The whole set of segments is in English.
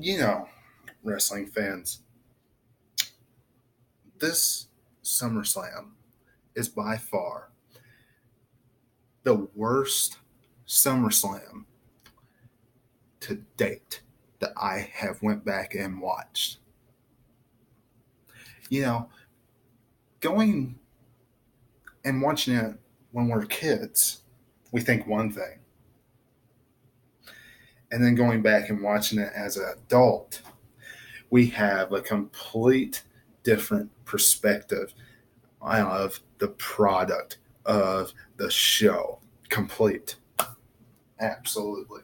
You know, wrestling fans, this SummerSlam is by far the worst SummerSlam to date that I have went back and watched. You know, going and watching it when we're kids, we think one thing. And then going back and watching it as an adult, we have a complete different perspective of the product of the show. Complete. Absolutely.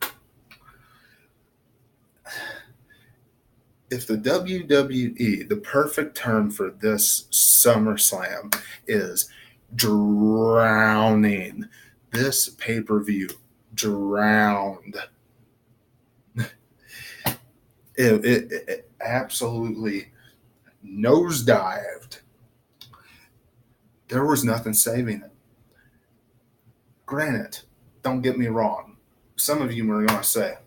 If the WWE, the perfect term for this SummerSlam is drowning, this pay-per-view drowned. It absolutely nosedived. There was nothing saving it. Granted, don't get me wrong. Some of you are going to say,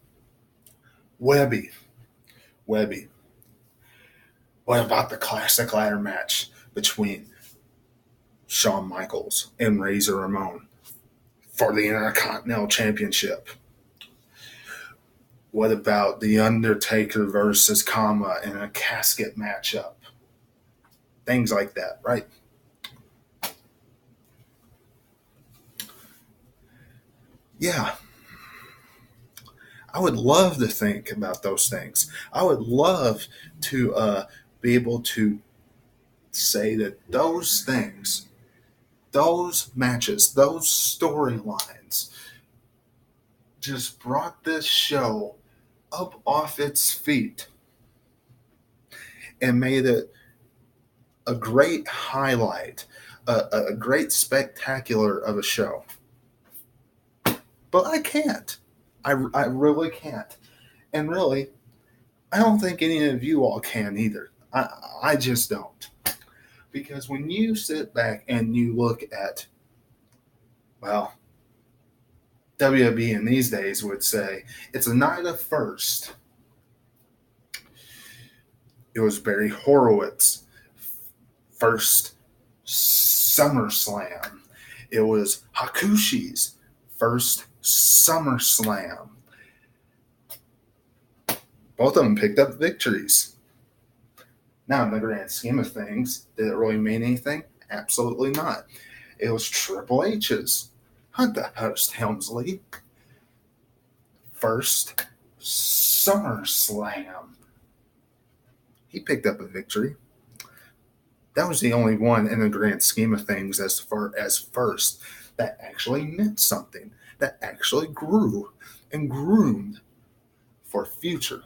Webby, what about the classic ladder match between Shawn Michaels and Razor Ramon for the Intercontinental Championship? What about the Undertaker versus Kama in a casket matchup? Things like that, right? Yeah. I would love to think about those things. I would love to be able to say that those things, those matches, those storylines just brought this show up off its feet and made it a great highlight, a great spectacular of a show. But I can't. I really can't. And really, I don't think any of you all can either. I just don't. Because when you sit back and you look at, well, WWE in these days would say it's a night of first. It was Barry Horowitz' first SummerSlam. It was Hakushi's first SummerSlam. Both of them picked up victories. Now, in the grand scheme of things, did it really mean anything? Absolutely not. It was Triple H's, Hunter Hearst Helmsley, first SummerSlam. He picked up a victory. That was the only one in the grand scheme of things as far as first that actually meant something, that actually grew and groomed for future.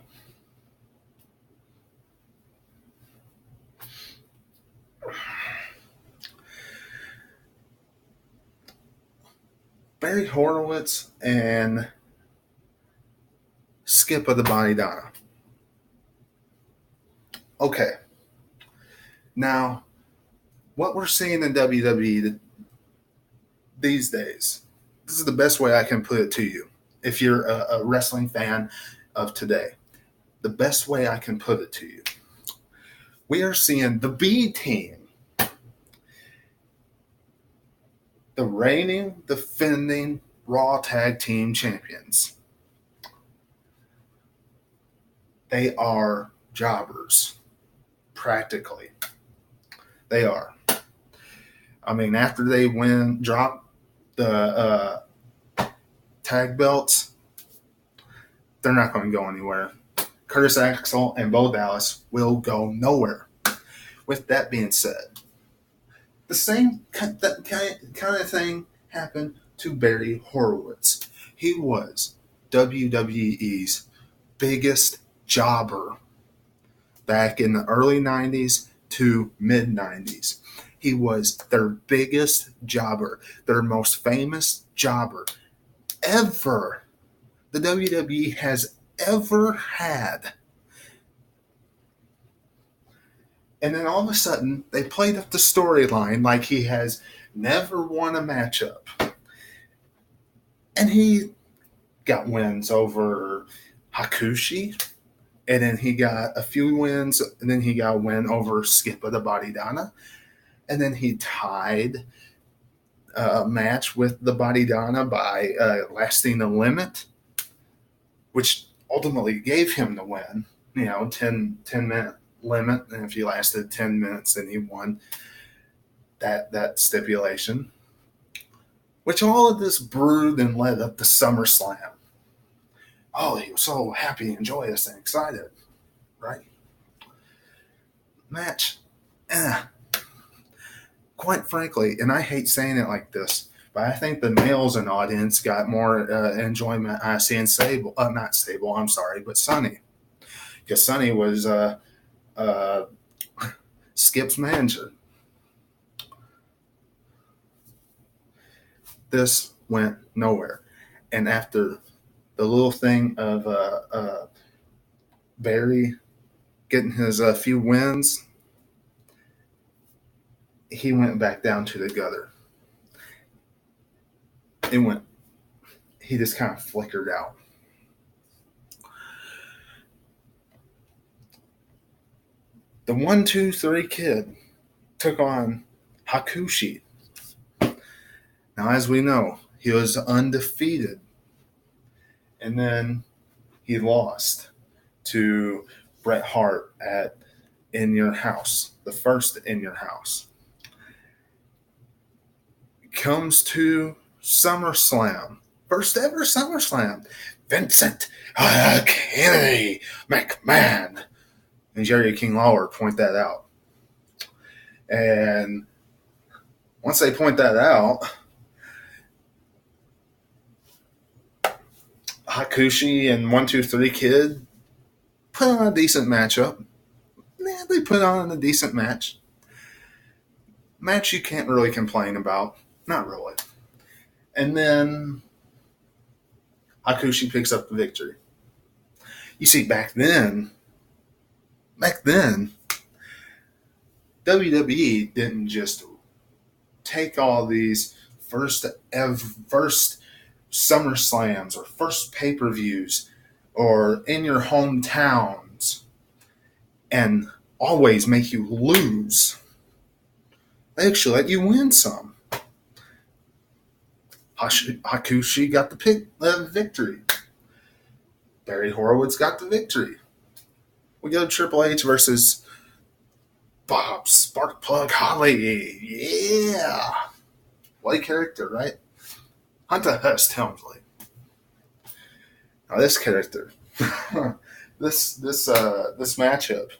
Barry Horowitz and Skip of the Body Donna. Okay. Now, what we're seeing in WWE these days, this is the best way I can put it to you. If you're a wrestling fan of today, the best way I can put it to you, we are seeing the B team, the reigning, defending Raw Tag Team Champions. They are jobbers, practically. They are. I mean, after they drop the tag belts, they're not going to go anywhere. Curtis Axel and Bo Dallas will go nowhere. With that being said, the same kind of thing happened to Barry Horowitz. He was WWE's biggest jobber back in the early 90s to mid 90s. He was their biggest jobber, their most famous jobber ever the WWE has ever had. And then all of a sudden, they played up the storyline like he has never won a matchup. And he got wins over Hakushi, And then he got a few wins, and then he got a win over Skip of the Body Donna. And then he tied a match with the Body Donna by lasting the limit, which ultimately gave him the win. 10-minute limit. And if he lasted 10 minutes, then he won that stipulation. Which all of this brewed and led up to SummerSlam. Oh, he was so happy and joyous and excited, right? Match. Quite frankly, and I hate saying it like this, but I think the males in the audience got more enjoyment seeing Sable, not Sable, I'm sorry, but Sonny. Because Sonny was Skip's manager. This went nowhere. And after the little thing of Barry getting his few wins, he went back down to the gutter. He just kind of flickered out. The 1, 2, 3 kid took on Hakushi. Now, as we know, he was undefeated. And then he lost to Bret Hart at In Your House, the first In Your House. Comes to SummerSlam, first ever SummerSlam. Vincent Kennedy McMahon and Jerry King Lawler point that out. And once they point that out, Hakushi and 1, 2, 3 Kid put on a decent matchup. Yeah, they put on a decent match. Match you can't really complain about. Not really. And then Hakushi picks up the victory. You see, back then, WWE didn't just take all these first SummerSlams or first pay-per-views or in your hometowns and always make you lose. They actually let you win some. Hakushi got the victory. Barry Horowitz got the victory. We go to Triple H versus Bob Sparkplug Holly. Yeah. What a character, right? Hunter Hearst Helmsley. Now this character, this matchup,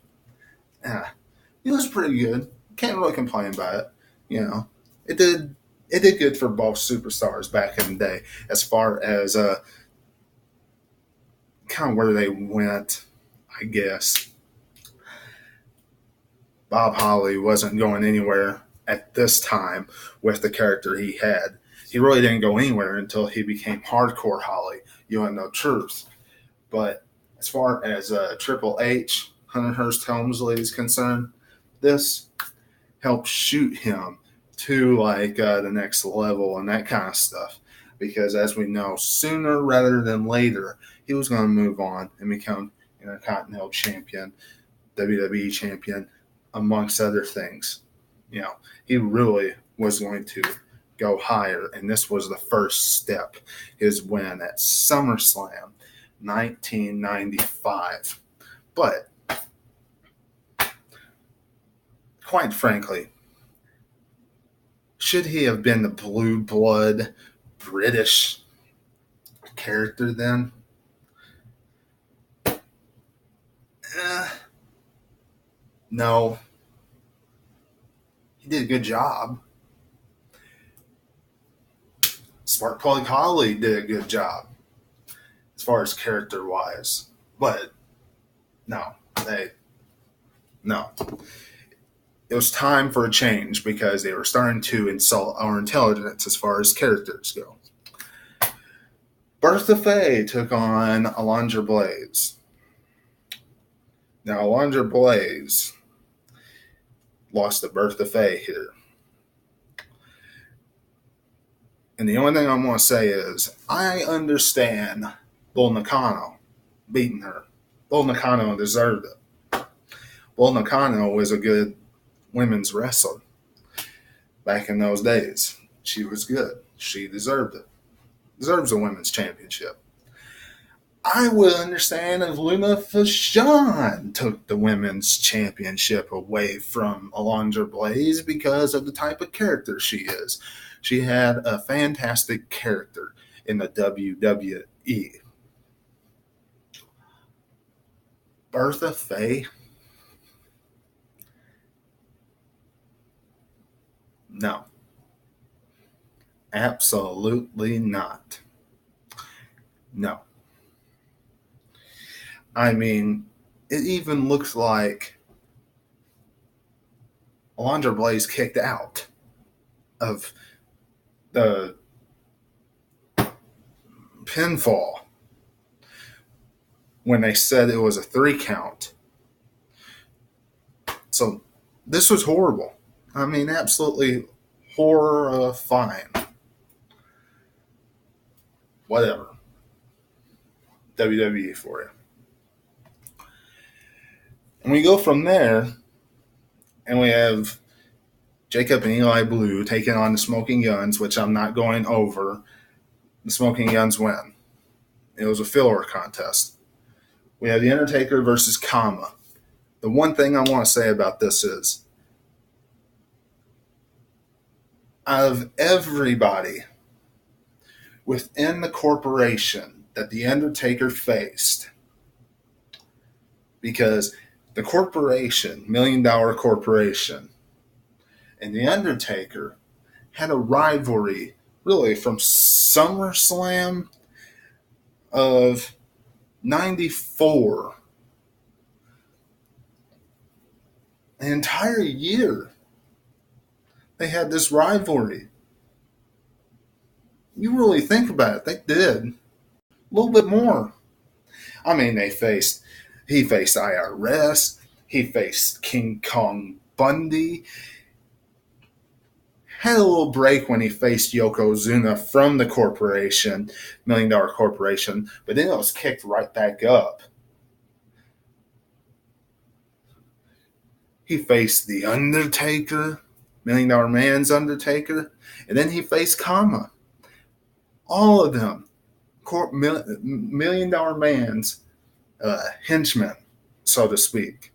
it was pretty good. Can't really complain about it. It did good for both superstars back in the day as far as kind of where they went, I guess. Bob Holly wasn't going anywhere at this time with the character he had. He really didn't go anywhere until he became Hardcore Holly. You want to know truth. But as far as Triple H, Hunter Hearst Helmsley is concerned, this helped shoot him to the next level and that kind of stuff. Because as we know, sooner rather than later, he was going to move on and become Intercontinental Champion, WWE Champion, amongst other things. He really was going to go higher, and this was the first step, his win at SummerSlam 1995. But quite frankly, should he have been the blue blood British character then? No. He did a good job. Sparkplug Holly did a good job as far as character-wise. But, no. It was time for a change because they were starting to insult our intelligence as far as characters go. Bertha Faye took on Alundra Blaze. Now, Alundra Blaze lost to Bertha Faye here. And the only thing I'm going to say is I understand Bull Nakano beating her. Bull Nakano deserved it. Bull Nakano was a good women's wrestler back in those days. She was good. She deserved it. Deserves a women's championship. I would understand if Luna Vachon took the women's championship away from Alundra Blaze because of the type of character she is. She had a fantastic character in the WWE. Bertha Faye? No. Absolutely not. No. I mean, it even looks like Alundra Blaze kicked out of the pinfall when they said it was a 3 count. So this was horrible. I mean, absolutely horrifying. Whatever. WWE for you. And we go from there, and we have Jacob and Eli Blue taking on the Smoking Guns, which I'm not going over. The Smoking Guns win. It was a filler contest. We have The Undertaker versus Kama. The one thing I want to say about this is, out of everybody within the corporation that The Undertaker faced, because the corporation, $1 Million Corporation, and The Undertaker had a rivalry really from SummerSlam of 94. An entire year they had this rivalry. You really think about it, they did. A little bit more. I mean, he faced IRS, he faced King Kong Bundy, had a little break when he faced Yokozuna from the corporation, $1 Million Corporation, but then it was kicked right back up. He faced The Undertaker, $1 Million Man's Undertaker, and then he faced Kama. All of them, $1 Million Man's henchmen, so to speak.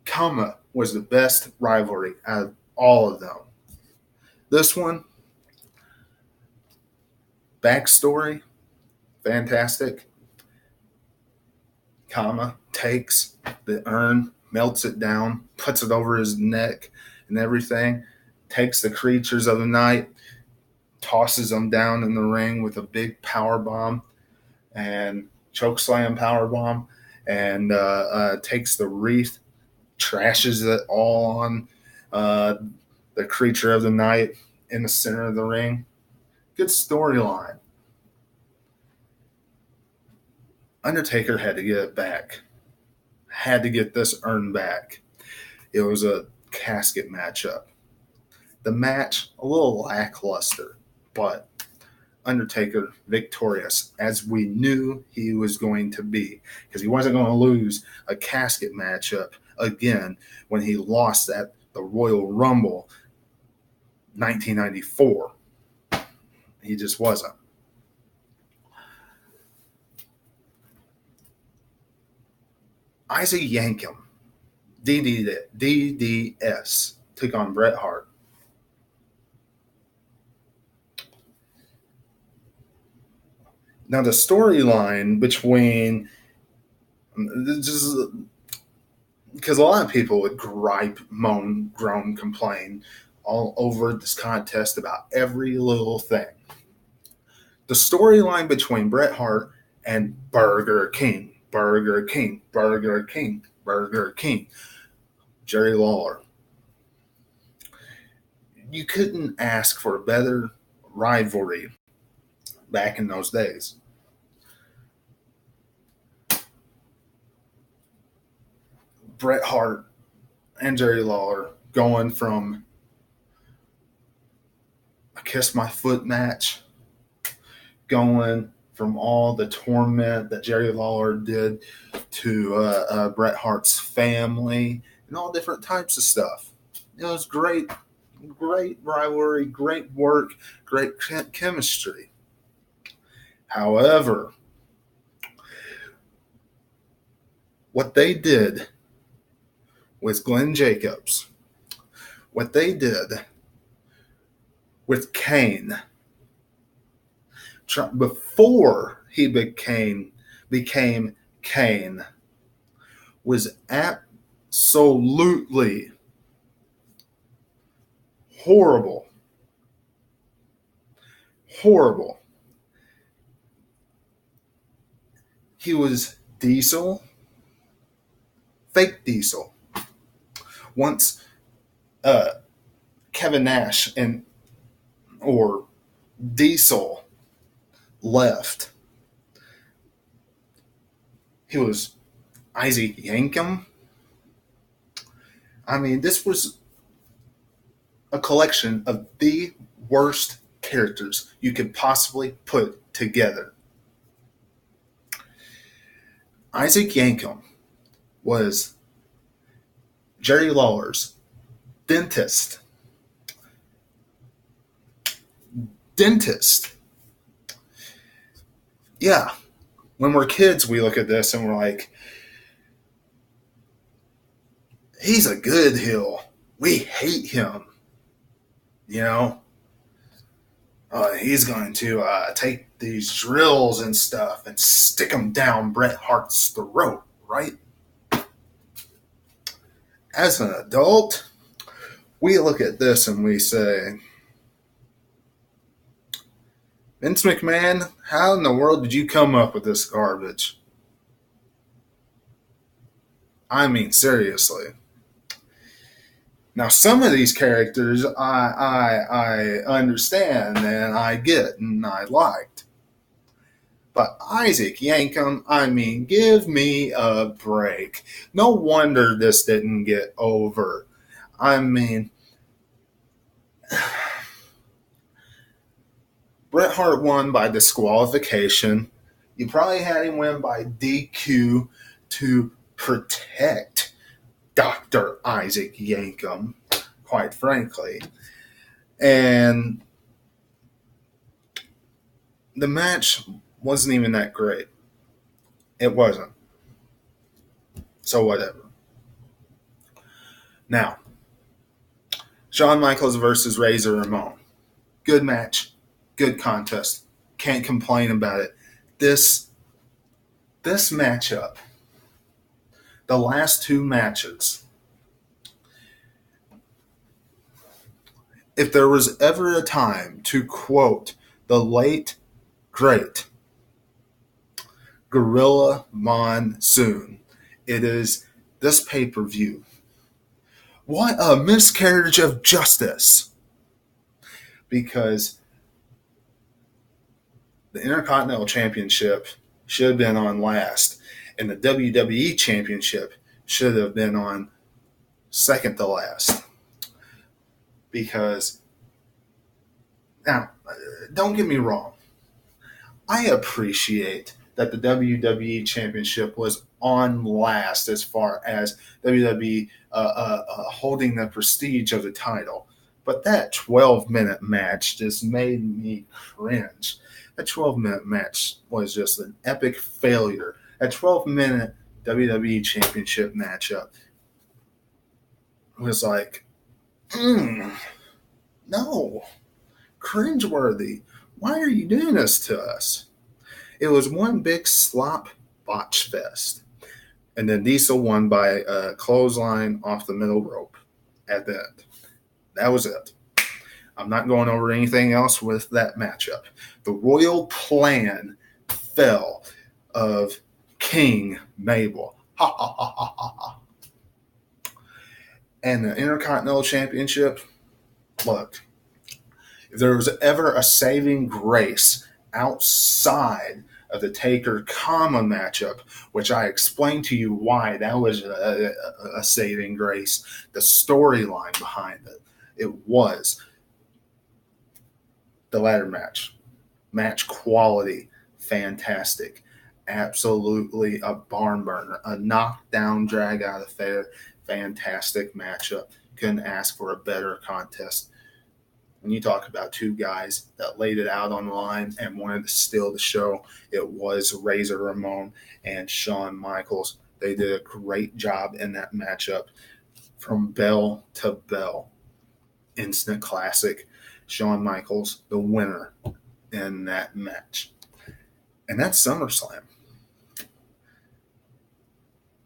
Kama was the best rivalry out of all of them. This one, backstory, fantastic. Kama takes the urn, melts it down, puts it over his neck and everything, takes the creatures of the night, tosses them down in the ring with a big power bomb and chokeslam power bomb, and takes the wreath, trashes it all on the creature of the night in the center of the ring. Good storyline. Undertaker had to get it back. Had to get this urn back. It was a casket matchup. The match, a little lackluster, but Undertaker victorious, as we knew he was going to be, because he wasn't going to lose a casket matchup again when he lost at the Royal Rumble 1994. He just wasn't. Isaac Yankem, DDS, took on Bret Hart. Now the storyline between, just because a lot of people would gripe, moan, groan, complain all over this contest about every little thing. The storyline between Bret Hart and Burger King, Jerry Lawler. You couldn't ask for a better rivalry back in those days. Bret Hart and Jerry Lawler going from a kiss my foot match, going from all the torment that Jerry Lawler did to Bret Hart's family and all different types of stuff. It was great, great rivalry, great work, great chemistry. However, what they did with Glenn Jacobs, what they did with Kane, before he became Kane, was absolutely horrible. Horrible. He was Diesel, fake Diesel. Once Kevin Nash or Diesel left, he was Isaac Yankem. I mean, this was a collection of the worst characters you could possibly put together. Isaac Yankem was Jerry Lawler's dentist. Yeah, when we're kids, we look at this and we're like, he's a good heel. We hate him. You know, he's going to take these drills and stuff and stick them down Bret Hart's throat, right? As an adult, we look at this and we say, Vince McMahon, how in the world did you come up with this garbage? I mean, seriously. Now, some of these characters I understand and I get and I liked. But Isaac Yankem, I mean, give me a break. No wonder this didn't get over. I mean, Bret Hart won by disqualification. You probably had him win by DQ to protect Dr. Isaac Yankem, quite frankly. And the match wasn't even that great. It wasn't. So whatever. Now, Shawn Michaels versus Razor Ramon. Good match. Good contest. Can't complain about it. This matchup, the last two matches, if there was ever a time to quote the late, great Gorilla Monsoon, it is this pay-per-view. What a miscarriage of justice. Because the Intercontinental Championship should have been on last, and the WWE Championship should have been on second to last. Because, now, don't get me wrong, I appreciate that the WWE Championship was on last as far as WWE holding the prestige of the title. But that 12-minute match just made me cringe. That 12-minute match was just an epic failure. That 12-minute WWE Championship matchup was like, no, cringeworthy. Why are you doing this to us? It was one big slop botch fest. And then Diesel won by a clothesline off the middle rope at the end. That was it. I'm not going over anything else with that matchup. The royal plan fell of King Mabel. Ha ha ha ha ha ha. And the Intercontinental Championship, look, if there was ever a saving grace outside of the Taker Kama matchup, which I explained to you why that was a saving grace, the storyline behind it, it was the ladder match. Match quality fantastic. Absolutely a barn burner, a knockdown, drag out affair. Fantastic matchup. Couldn't ask for a better contest. When you talk about two guys that laid it out on the line and wanted to steal the show, it was Razor Ramon and Shawn Michaels. They did a great job in that matchup from bell to bell. Instant classic. Shawn Michaels, the winner in that match. And that's SummerSlam.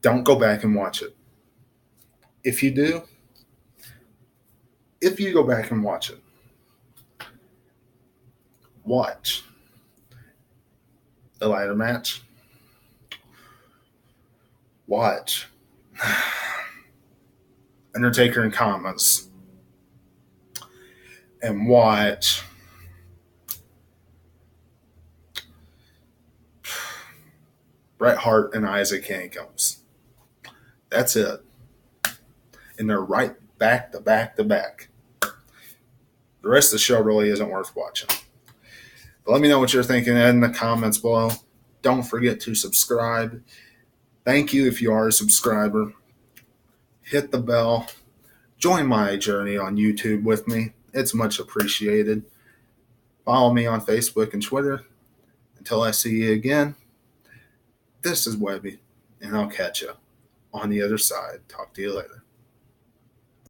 Don't go back and watch it. If you do, if you go back and watch it, watch the ladder match. Watch Undertaker and Commas. And watch Bret Hart and Isaac Yankees. That's it. And they're right back to back to back. The rest of the show really isn't worth watching. But let me know what you're thinking in the comments below. Don't forget to subscribe. Thank you if you are a subscriber. Hit the bell. Join my journey on YouTube with me. It's much appreciated. Follow me on Facebook and Twitter. Until I see you again, this is Webby, and I'll catch you on the other side. Talk to you later.